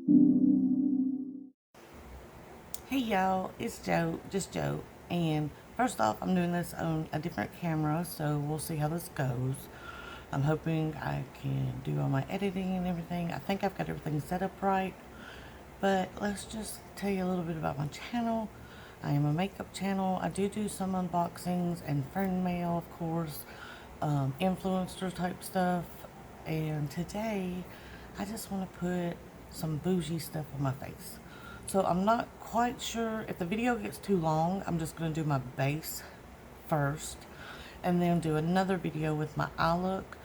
Hey y'all, it's Joe, just Joe, and first off, I'm doing this on a different camera, so we'll see how this goes. I'm hoping I can do all my editing and everything. I think I've got everything set up right, but let's just tell you a little bit about my channel. I am a makeup channel. I do some unboxings and friend mail, of course, influencer type stuff, and today I just want to put some bougie stuff on my face. So I'm not quite sure if the video gets too long. I'm just going to do my base first and then do another video with my eye look.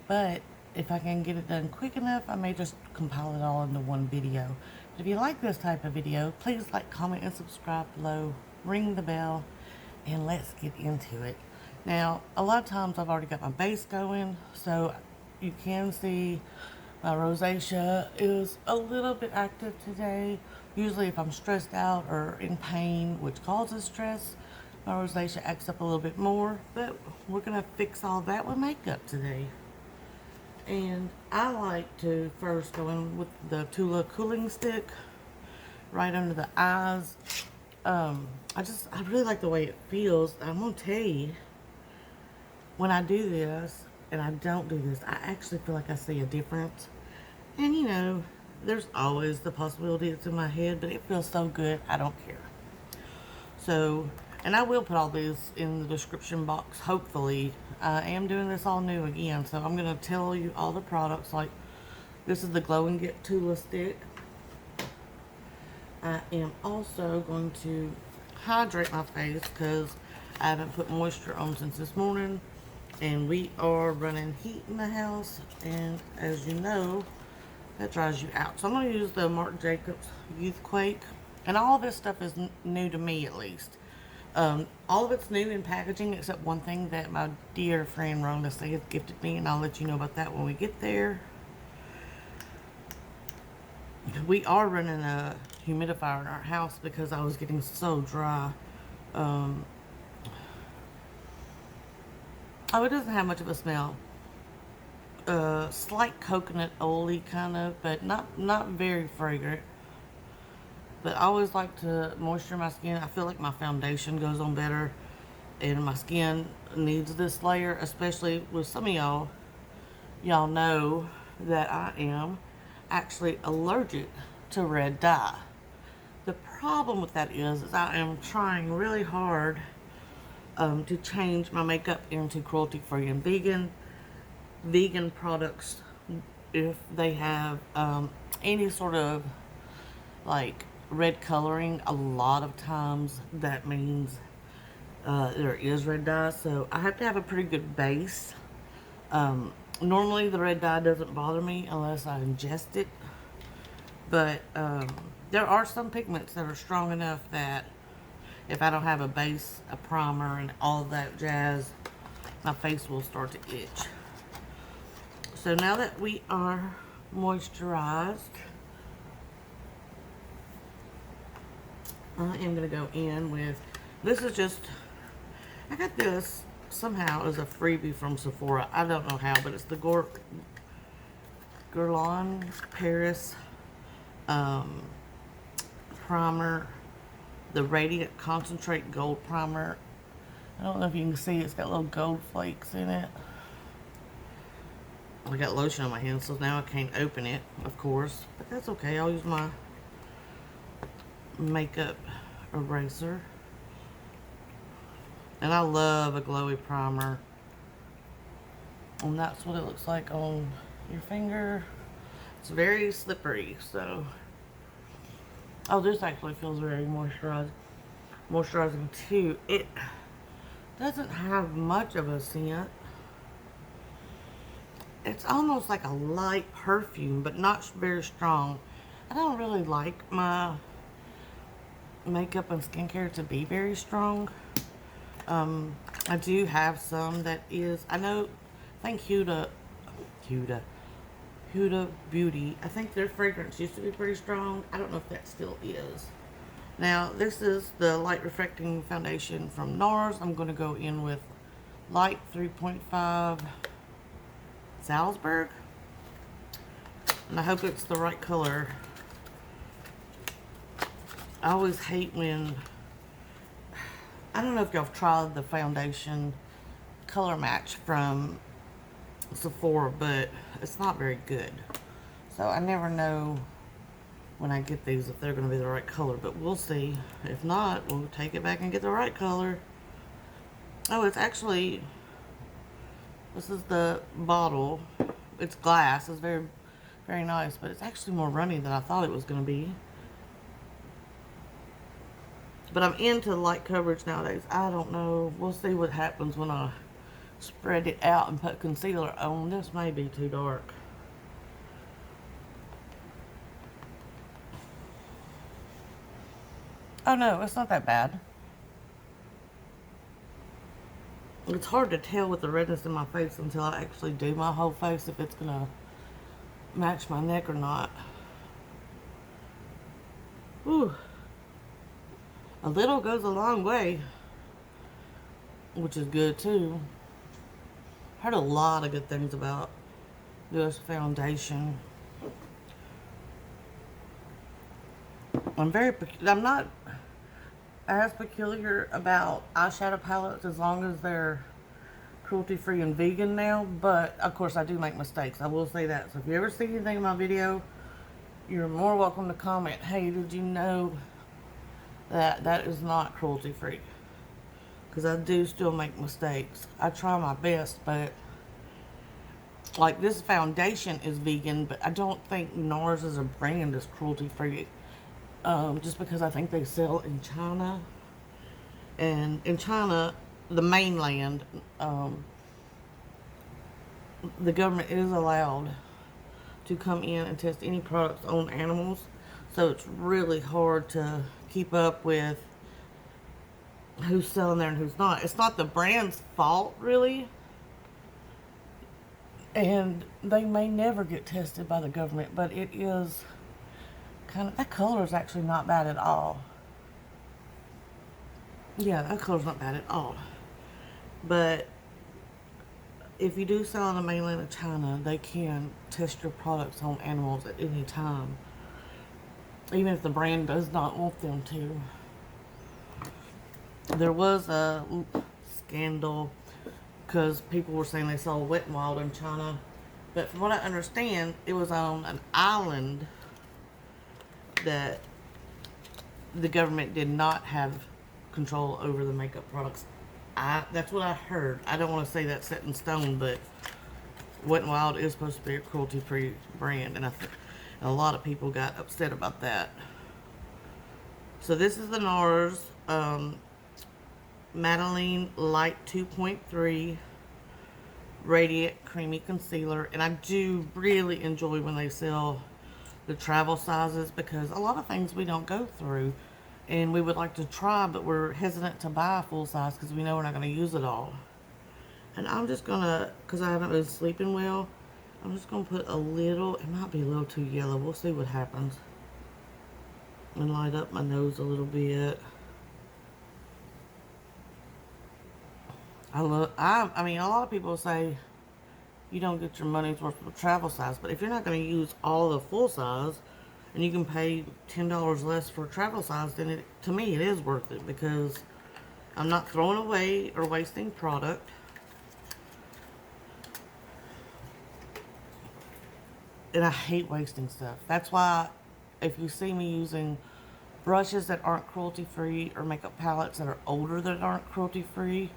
But if I can get it done quick enough, I may just compile it all into one video. But if you like this type of video, please like, comment, and subscribe below. Ring the bell, and let's get into it. Now, a lot of times I've already got my base going, so you can see my rosacea is a little bit active today. Usually if I'm stressed out or in pain, which causes stress, my rosacea acts up a little bit more. But we're going to fix all that with makeup today. And I like to first go in with the Tula cooling stick right under the eyes. I really like the way it feels. I'm going to tell you, when I do this and I don't do this, I actually feel like I see a difference. And you know, there's always the possibility it's in my head, but it feels so good, I don't care. So, and I will put all these in the description box, hopefully. I am doing this all new again, so I'm going to tell you all the products. Like, this is the Glow and Get Tula stick. I am also going to hydrate my face because I haven't put moisture on since this morning. And we are running heat in the house, and as you know, that dries you out. So I'm going to use the Marc Jacobs Youthquake. And all this stuff is new to me, at least. All of it's new in packaging, except one thing that my dear friend Rhonda Said gifted me, and I'll let you know about that when we get there. We are running a humidifier in our house because I was getting so dry. Oh, it doesn't have much of a smell. Slight coconut oily kind of, but not very fragrant. But I always like to moisture my skin. I feel like my foundation goes on better, and my skin needs this layer, especially with some of y'all. Y'all know that I am actually allergic to red dye. The problem with that is I am trying really hard to change my makeup into cruelty-free and vegan products. If they have any sort of like red coloring, a lot of times that means there is red dye, so I have to have a pretty good base. Normally the red dye doesn't bother me unless I ingest it, but there are some pigments that are strong enough that if I don't have a base, a primer, and all that jazz, my face will start to itch. So now that we are moisturized, I am going to go in with, this is just, I got this somehow as a freebie from Sephora. I don't know how, but it's the Guerlain Paris primer, the Radiant Concentrate Gold Primer. I don't know if you can see, it's got little gold flakes in it. I got lotion on my hands, so now I can't open it, of course, but that's okay. I'll use my makeup eraser. And I love a glowy primer. And that's what it looks like on your finger. It's very slippery, so. Oh, this actually feels very moisturizing too. It doesn't have much of a scent. It's almost like a light perfume, but not very strong. I don't really like my makeup and skincare to be very strong. I do have some that is, I think Huda Beauty, I think their fragrance used to be pretty strong. I don't know if that still is. Now, this is the light reflecting foundation from Nars. I'm going to go in with light 3.5 Salzburg. And I hope it's the right color. I always hate when, I don't know if y'all have tried the foundation color match from Sephora, but it's not very good. So I never know when I get these if they're going to be the right color, but we'll see. If not, we'll take it back and get the right color. Oh, it's actually, this is the bottle. It's glass. It's very, very nice, but it's actually more runny than I thought it was going to be. But I'm into light coverage nowadays. I don't know. We'll see what happens when I spread it out and put concealer on. This may be too dark. Oh no, it's not that bad. It's hard to tell with the redness in my face until I actually do my whole face if it's gonna match my neck or not. Whew. A little goes a long way, which is good too. Heard a lot of good things about this foundation. I'm not as peculiar about eyeshadow palettes as long as they're cruelty-free and vegan now, but of course I do make mistakes. I will say that. So if you ever see anything in my video, you're more welcome to comment, hey, did you know that that is not cruelty-free? Because I do still make mistakes. I try my best, but like this foundation is vegan, but I don't think Nars as a brand is cruelty-free. Just because I think they sell in China. And in China, the mainland, the government is allowed to come in and test any products on animals. So it's really hard to keep up with who's selling there and who's not. It's not the brand's fault, really. And they may never get tested by the government, but it is kind of, that color is actually not bad at all. Yeah, that color's not bad at all. But if you do sell in the mainland of China, they can test your products on animals at any time, even if the brand does not want them to. There was a scandal because people were saying they saw Wet n Wild in China, but from what I understand, it was on an island that the government did not have control over the makeup products. That's what I heard. I don't want to say that's set in stone, but Wet n Wild is supposed to be a cruelty-free brand, and a lot of people got upset about that. So this is the Nars Madeleine Light 2.3 Radiant Creamy Concealer, and I do really enjoy when they sell the travel sizes, because a lot of things we don't go through and we would like to try, but we're hesitant to buy a full size because we know we're not going to use it all. And I'm just gonna, because I haven't been sleeping well, I'm just gonna put a little, it might be a little too yellow, we'll see what happens, and light up my nose a little bit. I mean, a lot of people say you don't get your money's worth of travel size, but if you're not going to use all the full size and you can pay $10 less for travel size, then to me it is worth it, because I'm not throwing away or wasting product. And I hate wasting stuff. That's why if you see me using brushes that aren't cruelty-free or makeup palettes that are older that aren't cruelty-free,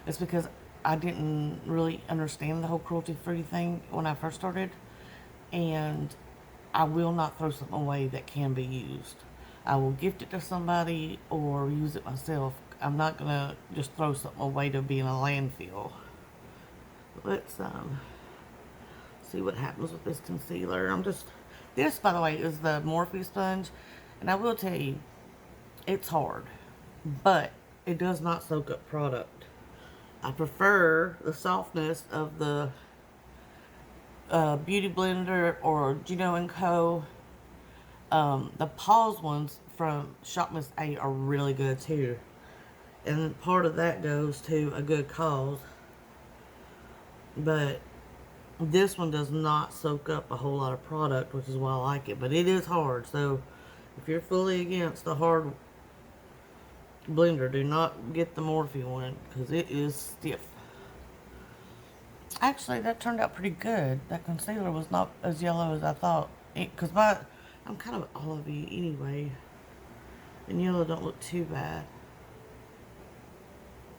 it's because I didn't really understand the whole cruelty-free thing when I first started, and I will not throw something away that can be used. I will gift it to somebody or use it myself. I'm not gonna just throw something away to be in a landfill. Let's see what happens with this concealer. This, by the way, is the Morphe Sponge, and I will tell you, it's hard, but it does not soak up product. I prefer the softness of the Beauty Blender or Gino & Co. The Pause ones from Shop Miss A are really good too. And part of that goes to a good cause. But this one does not soak up a whole lot of product, which is why I like it. But it is hard, so if you're fully against the hard blender. Do not get the Morphe one because it is stiff. Actually, that turned out pretty good. That concealer was not as yellow as I thought. Because I'm kind of olivey anyway. And yellow don't look too bad.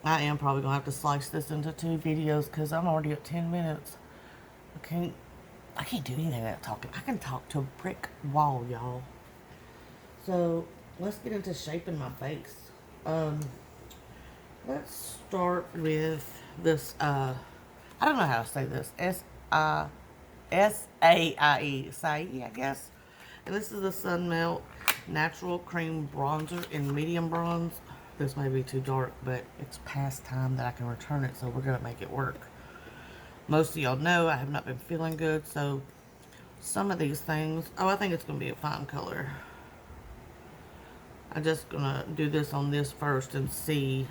I am probably going to have to slice this into 2 videos because I'm already at 10 minutes. I can't do anything without talking. I can talk to a brick wall, y'all. So, let's get into shaping my face. Let's start with this, I don't know how to say this. S-A-I-E. Saie, I guess. And this is the Sun Melt Natural Cream Bronzer in medium bronze. This may be too dark, but it's past time that I can return it, so we're going to make it work. Most of y'all know I have not been feeling good, so some of these things... Oh, I think it's going to be a fine color. I'm just going to do this on this first and see.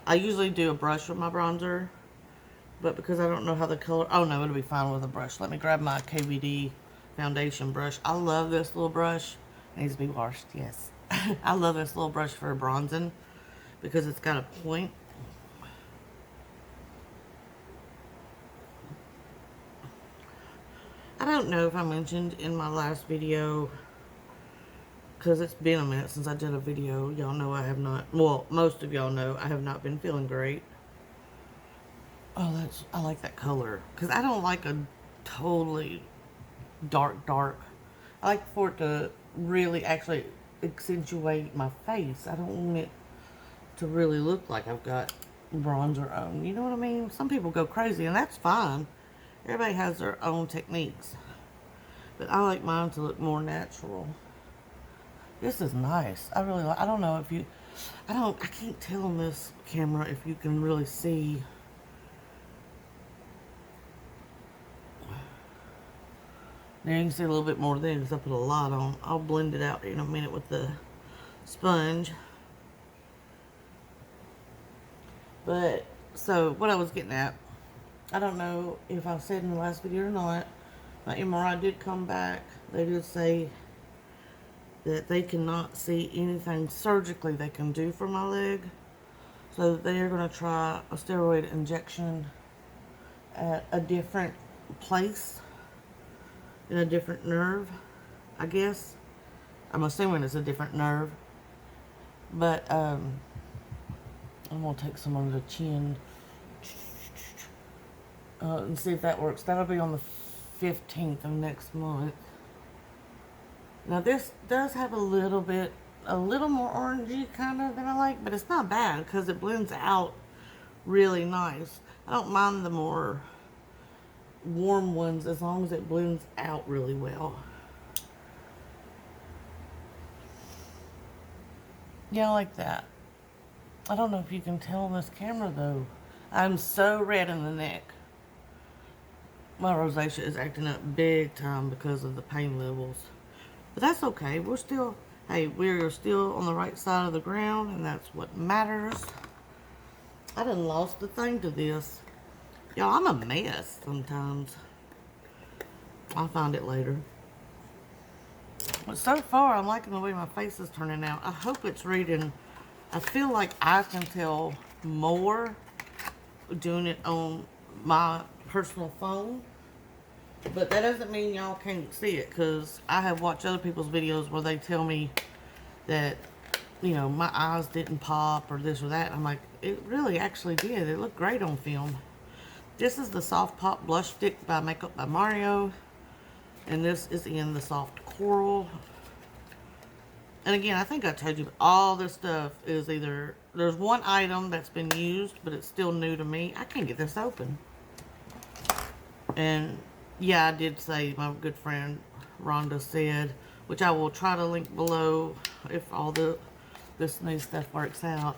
I usually do a brush with my bronzer, but because I don't know how the color... Oh, no, it'll be fine with a brush. Let me grab my KVD foundation brush. I love this little brush. It needs to be washed, yes. I love this little brush for bronzing because it's got a point. I don't know if I mentioned in my last video, because it's been a minute since I did a video. Y'all know I have not, well, most of y'all know I have not been feeling great. Oh, I like that color. Because I don't like a totally dark. I like for it to really actually accentuate my face. I don't want it to really look like I've got bronzer on. You know what I mean? Some people go crazy, and that's fine. Everybody has their own techniques. But I like mine to look more natural. This is nice. I really like. I don't know if you... I can't tell on this camera if you can really see. There you can see a little bit more there because I put a lot on. I'll blend it out in a minute with the sponge. But, so, what I was getting at, I don't know if I said in the last video or not, my MRI did come back. They did say that they cannot see anything surgically they can do for my leg. So, they're going to try a steroid injection at a different place. In a different nerve, I guess. I'm assuming it's a different nerve. But, I'm going to take some under the chin. And see if that works. That'll be on the 15th of next month. Now, this does have a little more orangey kind of than I like. But it's not bad because it blends out really nice. I don't mind the more warm ones as long as it blends out really well. Yeah, I like that. I don't know if you can tell on this camera though. I'm so red in the neck. My rosacea is acting up big time because of the pain levels. But that's okay. We're still on the right side of the ground, and that's what matters. I done lost the thing to this. Y'all, I'm a mess sometimes. I'll find it later. But so far, I'm liking the way my face is turning out. I hope it's reading. I feel like I can tell more doing it on my personal phone. But that doesn't mean y'all can't see it. Because I have watched other people's videos where they tell me that, you know, my eyes didn't pop or this or that. I'm like, it really actually did. It looked great on film. This is the Soft Pop Blush Stick by Makeup by Mario. And this is in the Soft Coral. And again, I think I told you, all this stuff is either... There's one item that's been used, but it's still new to me. I can't get this open. And, yeah, I did say my good friend Rhonda Said, which I will try to link below if all this new stuff works out.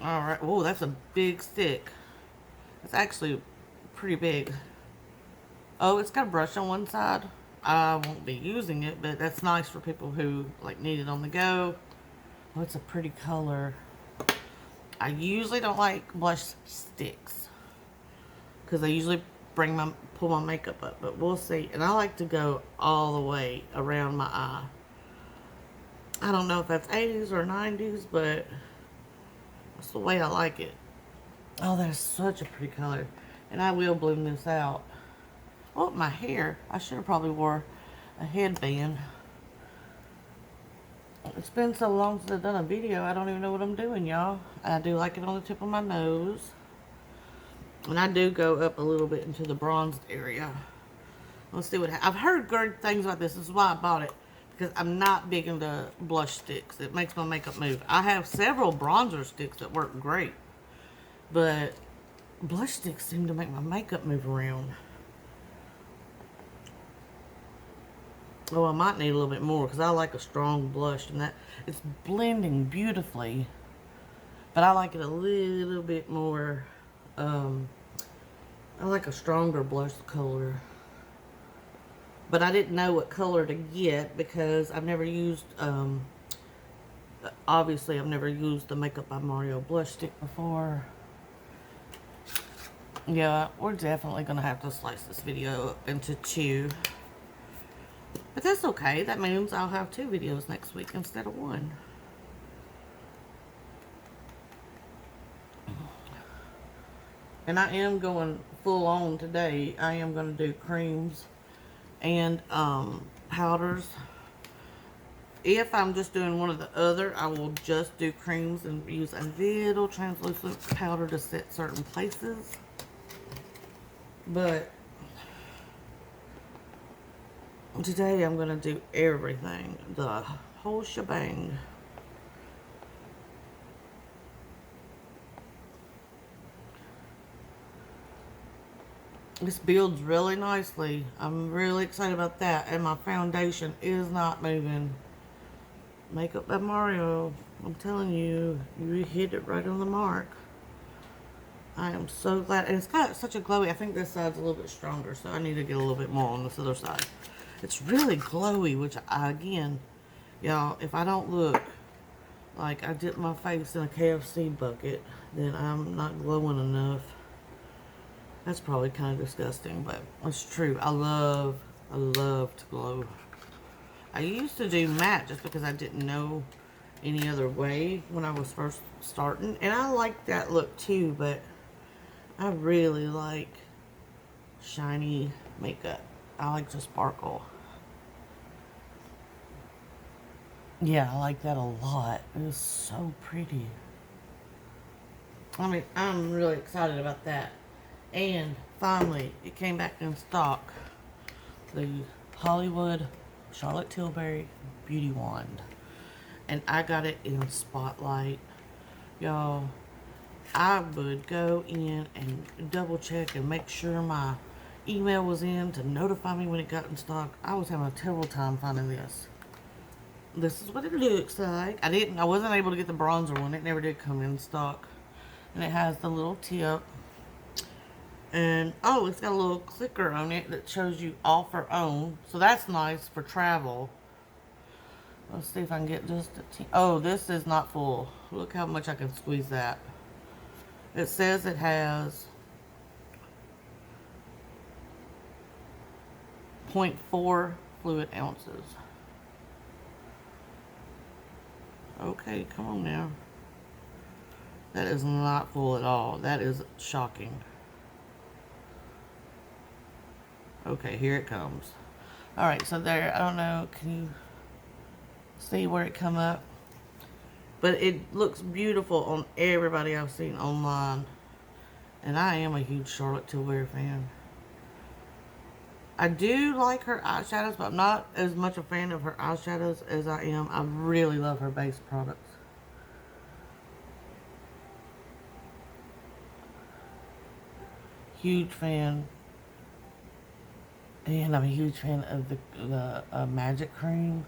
Alright, whoa, that's a big stick. It's actually pretty big. Oh, it's got a brush on one side. I won't be using it, but that's nice for people who like need it on the go. Oh, it's a pretty color. I usually don't like blush sticks because they usually pull my makeup up, but we'll see. And I like to go all the way around my eye. I don't know if that's 80s or 90s, but that's the way I like it. Oh, that's such a pretty color. And I will bloom this out. Oh, my hair. I should have probably wore a headband. It's been so long since I've done a video, I don't even know what I'm doing, y'all. I do like it on the tip of my nose. And I do go up a little bit into the bronzed area. Let's see what I've heard good things about this. This is why I bought it. Because I'm not big into blush sticks. It makes my makeup move. I have several bronzer sticks that work great. But blush sticks seem to make my makeup move around. Oh, I might need a little bit more because I like a strong blush, and that it's blending beautifully. But I like it a little bit more. I like a stronger blush color. But I didn't know what color to get because I've never used. Obviously, I've never used the Makeup by Mario blush stick before. Yeah, we're definitely gonna have to slice this video up into two. But that's okay. That means I'll have 2 videos next week instead of 1. And I am going full on today. I am going to do creams and powders. If I'm just doing one or the other, I will just do creams and use a little translucent powder to set certain places. But today I'm going to do everything, the whole shebang. This builds really nicely. I'm really excited about that. And my foundation is not moving. Makeup by Mario. I'm telling you, you hit it right on the mark. I am so glad. And it's got such a glowy. I think this side's a little bit stronger, so I need to get a little bit more on this other side. It's really glowy, which again, y'all, if I don't look like I dipped my face in a KFC bucket, then I'm not glowing enough. That's probably kind of disgusting, but it's true. I love to glow. I used to do matte just because I didn't know any other way when I was first starting. And I like that look too, but I really like shiny makeup. I like to sparkle. Yeah, I like that a lot. It is so pretty. I mean, I'm really excited about that. And finally, it came back in stock. The Hollywood Charlotte Tilbury Beauty Wand. And I got it in Spotlight. Y'all, I would go in and double check and make sure my email was in to notify me when it got in stock. I was having a terrible time finding this. This is what it looks like. I wasn't able to get the bronzer one. It never did come in stock. And it has the little tip. And, oh, it's got a little clicker on it that shows you off or on. So that's nice for travel. Let's see if I can get just a oh, this is not full. Look how much I can squeeze that. It says it has 0.4 fluid ounces. Okay, come on now. That is not full at all. That is shocking. Okay, here it comes. Alright, so there, I don't know, can you see where it come up? But it looks beautiful on everybody I've seen online. And I am a huge Charlotte Tilbury fan. I do like her eyeshadows, but I'm not as much a fan of her eyeshadows as I am. I really love her base products. Huge fan. And I'm a huge fan of the Magic Cream.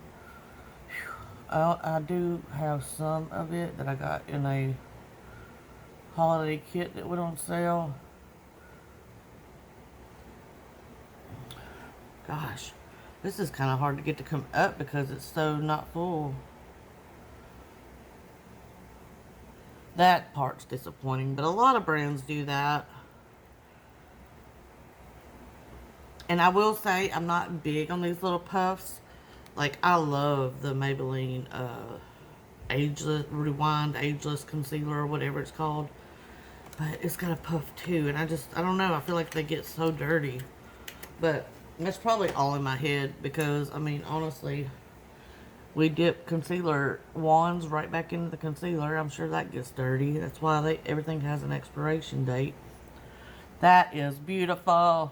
I do have some of it that I got in a holiday kit that went on sale. Gosh, this is kind of hard to get to come up because it's so not full. That part's disappointing, but a lot of brands do that. And I will say, I'm not big on these little puffs. Like, I love the Maybelline Ageless, Rewind Ageless Concealer or whatever it's called. But it's got a puff too, and I don't know, I feel like they get so dirty. But that's probably all in my head because, I mean, honestly, we dip concealer wands right back into the concealer. I'm sure that gets dirty. That's why everything has an expiration date. That is beautiful.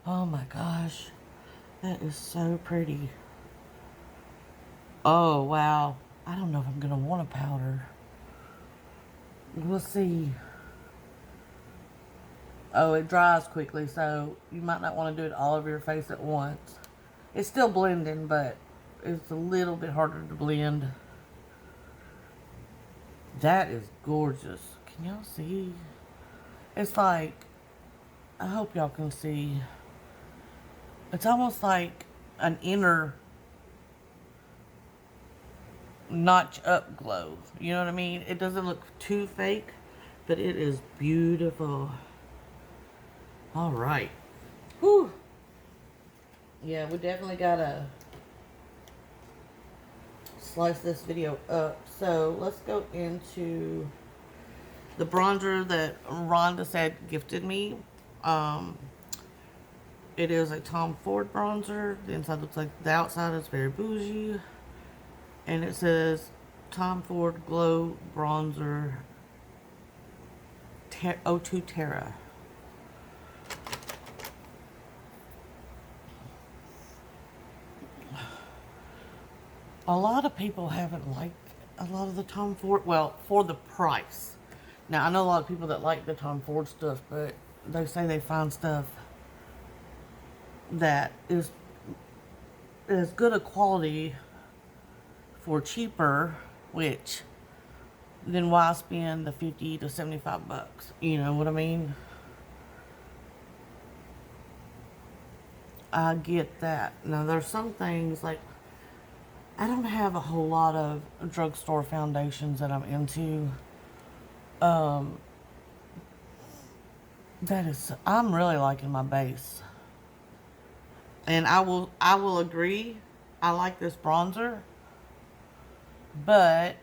Oh my gosh. That is so pretty. Oh, wow. I don't know if I'm going to want a powder. We'll see. Oh, it dries quickly, so you might not want to do it all over your face at once. It's still blending, but it's a little bit harder to blend. That is gorgeous. Can y'all see? It's like, I hope y'all can see. It's almost like an inner notch up glow. You know what I mean? It doesn't look too fake, but it is beautiful. All right. Whew. Yeah, we definitely gotta slice this video up. So let's go into the bronzer that Rhonda Said gifted me. It is a Tom Ford bronzer. The inside looks like the outside is very bougie. And it says Tom Ford Glow Bronzer O2 Terra. A lot of people haven't liked a lot of the Tom Ford, well, for the price. Now, I know a lot of people that like the Tom Ford stuff, but they say they find stuff that is good a quality for cheaper, which then why spend the 50 to 75 bucks? You know what I mean? I get that. Now, there's some things like I don't have a whole lot of drugstore foundations that I'm into. I'm really liking my base. And I will agree, I like this bronzer, but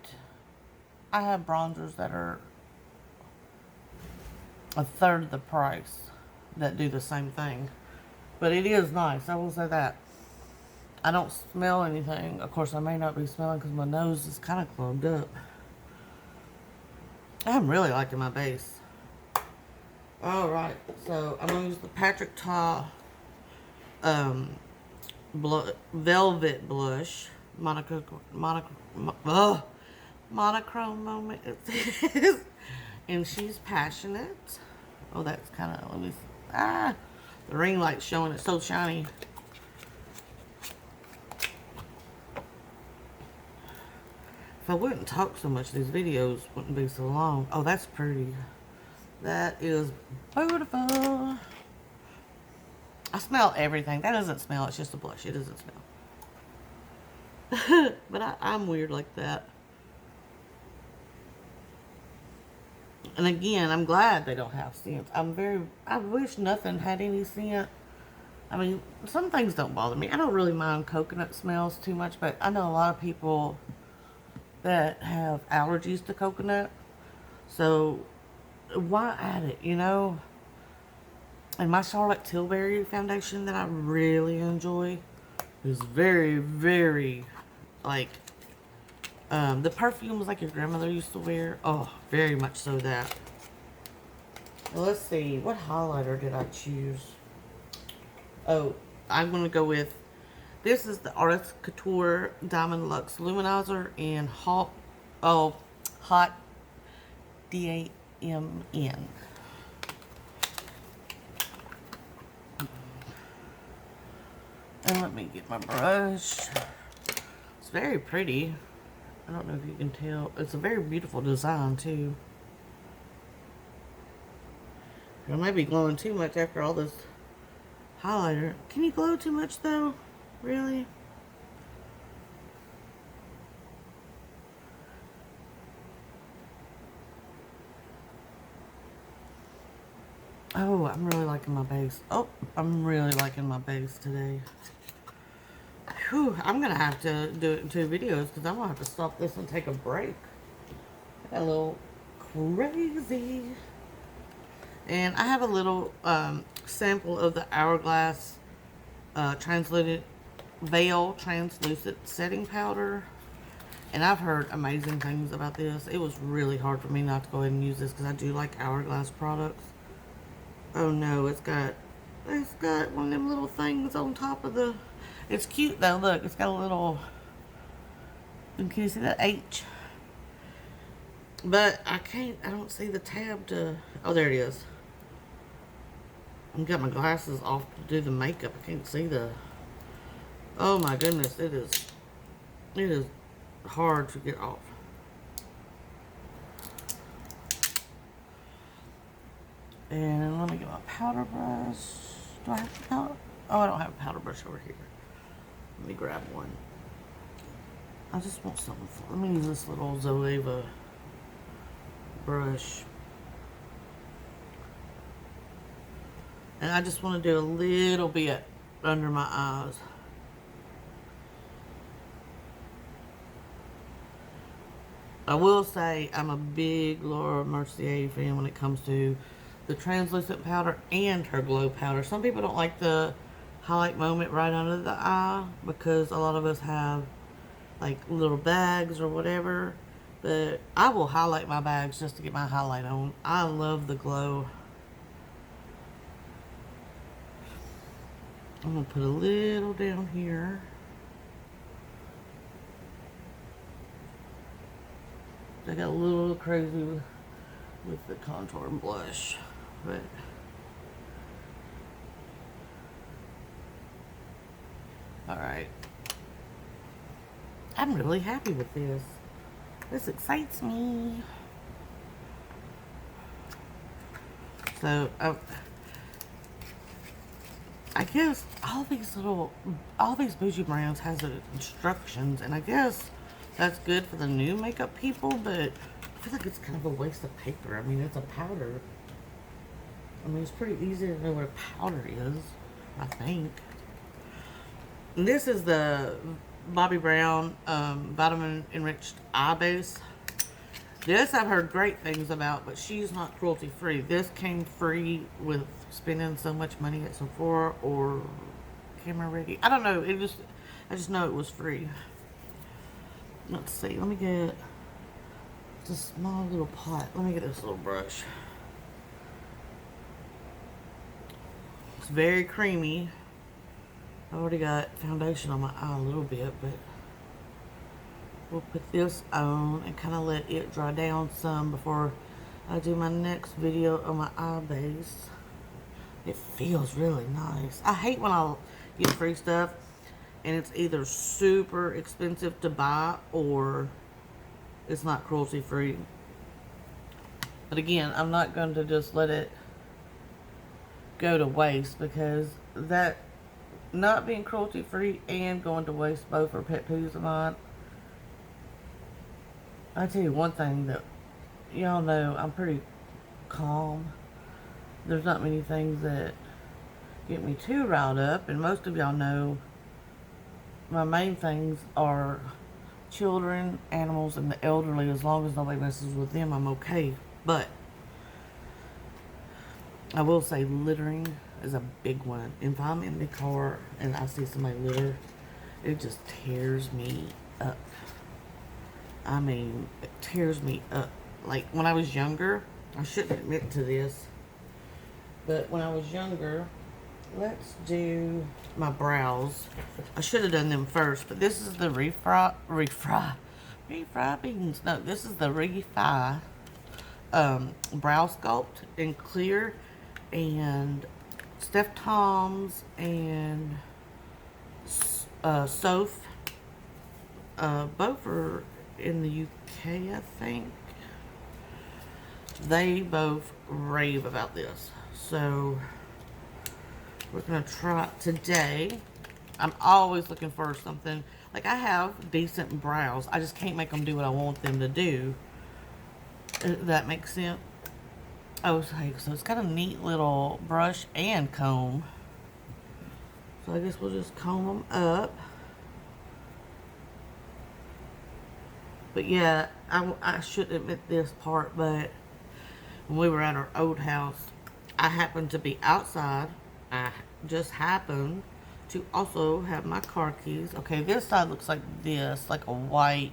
I have bronzers that are a third of the price that do the same thing. But it is nice, I will say that. I don't smell anything. Of course, I may not be smelling because my nose is kind of clogged up. I'm really liking my base. Alright, so I'm going to use the Patrick Ta Velvet Blush. Monochrome moment. And she's passionate. Oh, that's kind of, let me see. The ring light's showing, it's so shiny. If I wouldn't talk so much, these videos wouldn't be so long. Oh, that's pretty. That is beautiful. I smell everything. That doesn't smell. It's just a blush. It doesn't smell. But I'm weird like that. And again, I'm glad they don't have scents. I wish nothing had any scent. I mean, some things don't bother me. I don't really mind coconut smells too much, but I know a lot of people that have allergies to coconut. So why add it, you know? And my Charlotte Tilbury foundation that I really enjoy is very, very, like, the perfumes like your grandmother used to wear. Oh, very much so that. Well, let's see. What highlighter did I choose? Oh, I'm going to go with, this is the Artist Couture Diamond Luxe Luminizer in Hot DAMN. And let me get my brush. It's very pretty. I don't know if you can tell. It's a very beautiful design too. I might be glowing too much after all this highlighter. Can you glow too much though? Really? Oh, I'm really liking my base. Oh, I'm really liking my base today. whew, I'm going to have to do it in 2 videos because I'm going to have to stop this and take a break. I got a little crazy. And I have a little sample of the Hourglass Translucent Veil Translucent Setting Powder. And I've heard amazing things about this. It was really hard for me not to go ahead and use this because I do like Hourglass products. Oh no, it's got one of them little things on top of the... It's cute though, look, it's got a little... Can you see that H? But I don't see the tab to... Oh, there it is. I've got my glasses off to do the makeup. I can't see the... Oh my goodness, it is hard to get off. And let me get my powder brush. Do I have a powder? Oh, I don't have a powder brush over here. Let me grab one. I just want something for... Let me use this little Zoeva brush. And I just want to do a little bit under my eyes. I will say I'm a big Laura Mercier fan when it comes to the translucent powder and her glow powder. Some people don't like the highlight moment right under the eye because a lot of us have like little bags or whatever. But I will highlight my bags just to get my highlight on. I love the glow. I'm going to put a little down here. I got a little crazy with the contour and blush, but alright. I'm really happy with this. This excites me. So, I guess all these bougie brands has the instructions, and I guess that's good for the new makeup people, but I feel like it's kind of a waste of paper. I mean, it's a powder. I mean, it's pretty easy to know what a powder is, I think. And this is the Bobbi Brown Vitamin Enriched Eye Base. This I've heard great things about, but she's not cruelty free. This came free with spending so much money at Sephora or Camera Ready. I don't know. I just know it was free. Let's see. Let me get a small little pot. Let me get this little brush. It's very creamy. I already got foundation on my eye a little bit, but we'll put this on and kind of let it dry down some before I do my next video on my eye base. It feels really nice. I hate when I get free stuff and it's either super expensive to buy or it's not cruelty free. But again, I'm not going to just let it go to waste, because that not being cruelty free and going to waste both are pet peeves of mine. I tell you one thing that y'all know, I'm pretty calm. There's not many things that get me too riled up, and most of y'all know my main things are children, animals, and the elderly. As long as nobody messes with them, I'm okay. But I will say littering is a big one. If I'm in the car and I see somebody litter, it just tears me up. I mean, it tears me up. Like, when I was younger, I shouldn't admit to this, but when I was younger, let's do my brows. I should have done them first, but this is the REFY beans. No, this is the REFY brow sculpt in clear, and Steph Tom's and Soph. Both are in the UK, I think. They both rave about this. So we're going to try it today. I'm always looking for something. Like, I have decent brows. I just can't make them do what I want them to do. That makes sense. Oh, so it's got a neat little brush and comb. So I guess we'll just comb them up. But yeah, I shouldn't admit this part, but when we were at our old house, I happened to be outside. I just happened to also have my car keys. Okay, this side looks like this, like a white,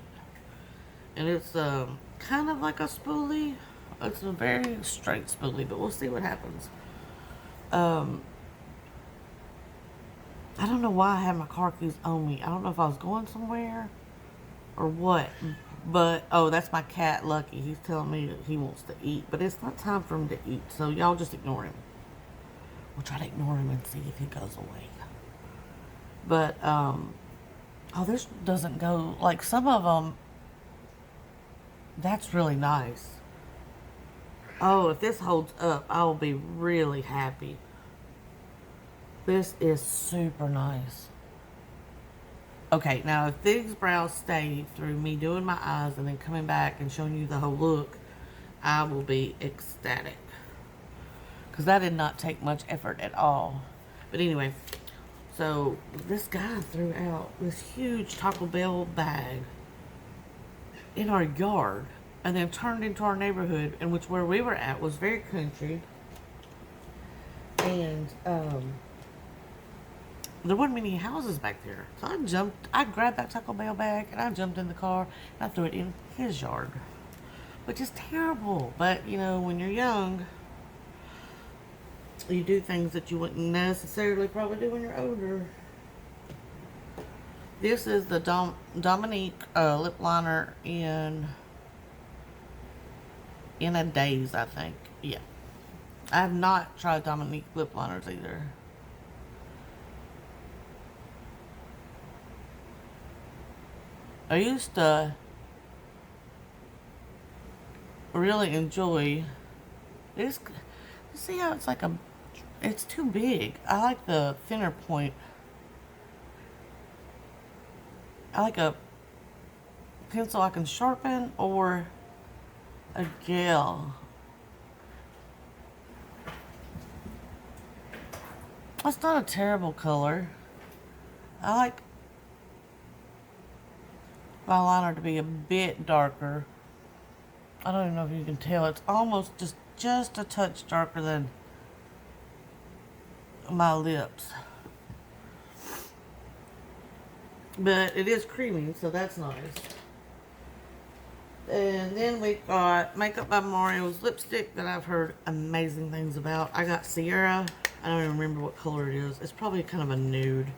and it's kind of like a spoolie. It's a very straight spoolie, but we'll see what happens. I don't know why I have my car keys on me. I don't know if I was going somewhere or what. But, oh, that's my cat, Lucky. He's telling me that he wants to eat. But it's not time for him to eat. So y'all just ignore him. We'll try to ignore him and see if he goes away. But, oh, this doesn't go, like some of them, that's really nice. Oh, if this holds up, I will be really happy. This is super nice. Okay, now if these brows stay through me doing my eyes and then coming back and showing you the whole look, I will be ecstatic. Because that did not take much effort at all. But anyway, so this guy threw out this huge Taco Bell bag in our yard and then turned into our neighborhood, in which where we were at was very country. And, there wasn't many houses back there. So I grabbed that Taco Bell bag and I jumped in the car and I threw it in his yard. Which is terrible. But, you know, when you're young, you do things that you wouldn't necessarily probably do when you're older. This is the Dominique Lip Liner in a daze, I think. Yeah. I have not tried Dominique Lip Liners either. I used to really enjoy this. See how it's like it's too big. I like the thinner point. I like a pencil I can sharpen or a gel. That's not a terrible color. I like my liner to be a bit darker. I don't even know if you can tell. It's almost just a touch darker than my lips. But it is creamy, so that's nice. And then we got Makeup by Mario's lipstick that I've heard amazing things about. I got Sierra. I don't even remember what color it is. It's probably kind of a nude.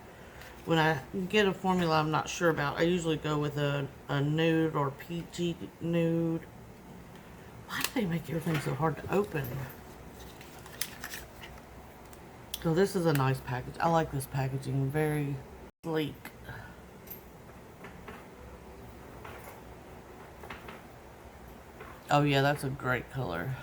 When I get a formula I'm not sure about, I usually go with a nude or peachy nude. Why do they make everything so hard to open? So this is a nice package. I like this packaging. Very sleek. Oh yeah, that's a great color.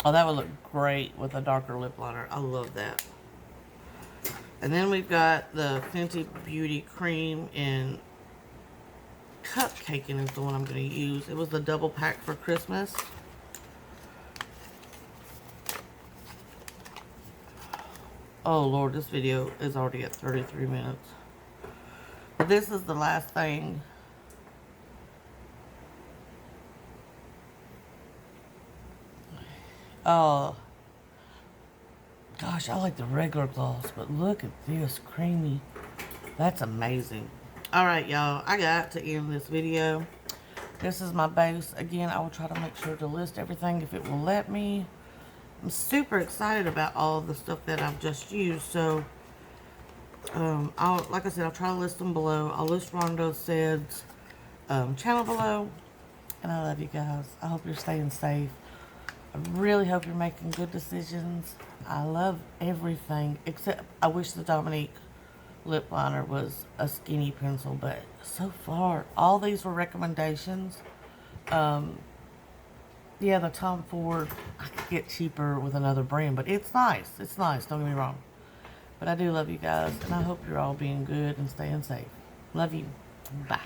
Oh, that would look great with a darker lip liner. I love that. And then we've got the Fenty Beauty Cream in Cupcaking is the one I'm going to use. It was the double pack for Christmas. Oh Lord, this video is already at 33 minutes. But this is the last thing. Oh, gosh, I like the regular gloss, but look at this creamy. That's amazing. Alright, y'all, I got to end this video. This is my base. Again, I will try to make sure to list everything if it will let me. I'm super excited about all of the stuff that I've just used. So, like I said, I'll try to list them below. I'll list Rhonda Said's channel below. And I love you guys. I hope you're staying safe. I really hope you're making good decisions. I love everything, except I wish the Dominique lip liner was a skinny pencil, but so far, all these were recommendations. Yeah, the Tom Ford, I could get cheaper with another brand, but it's nice. It's nice, don't get me wrong. But I do love you guys, and I hope you're all being good and staying safe. Love you. Bye.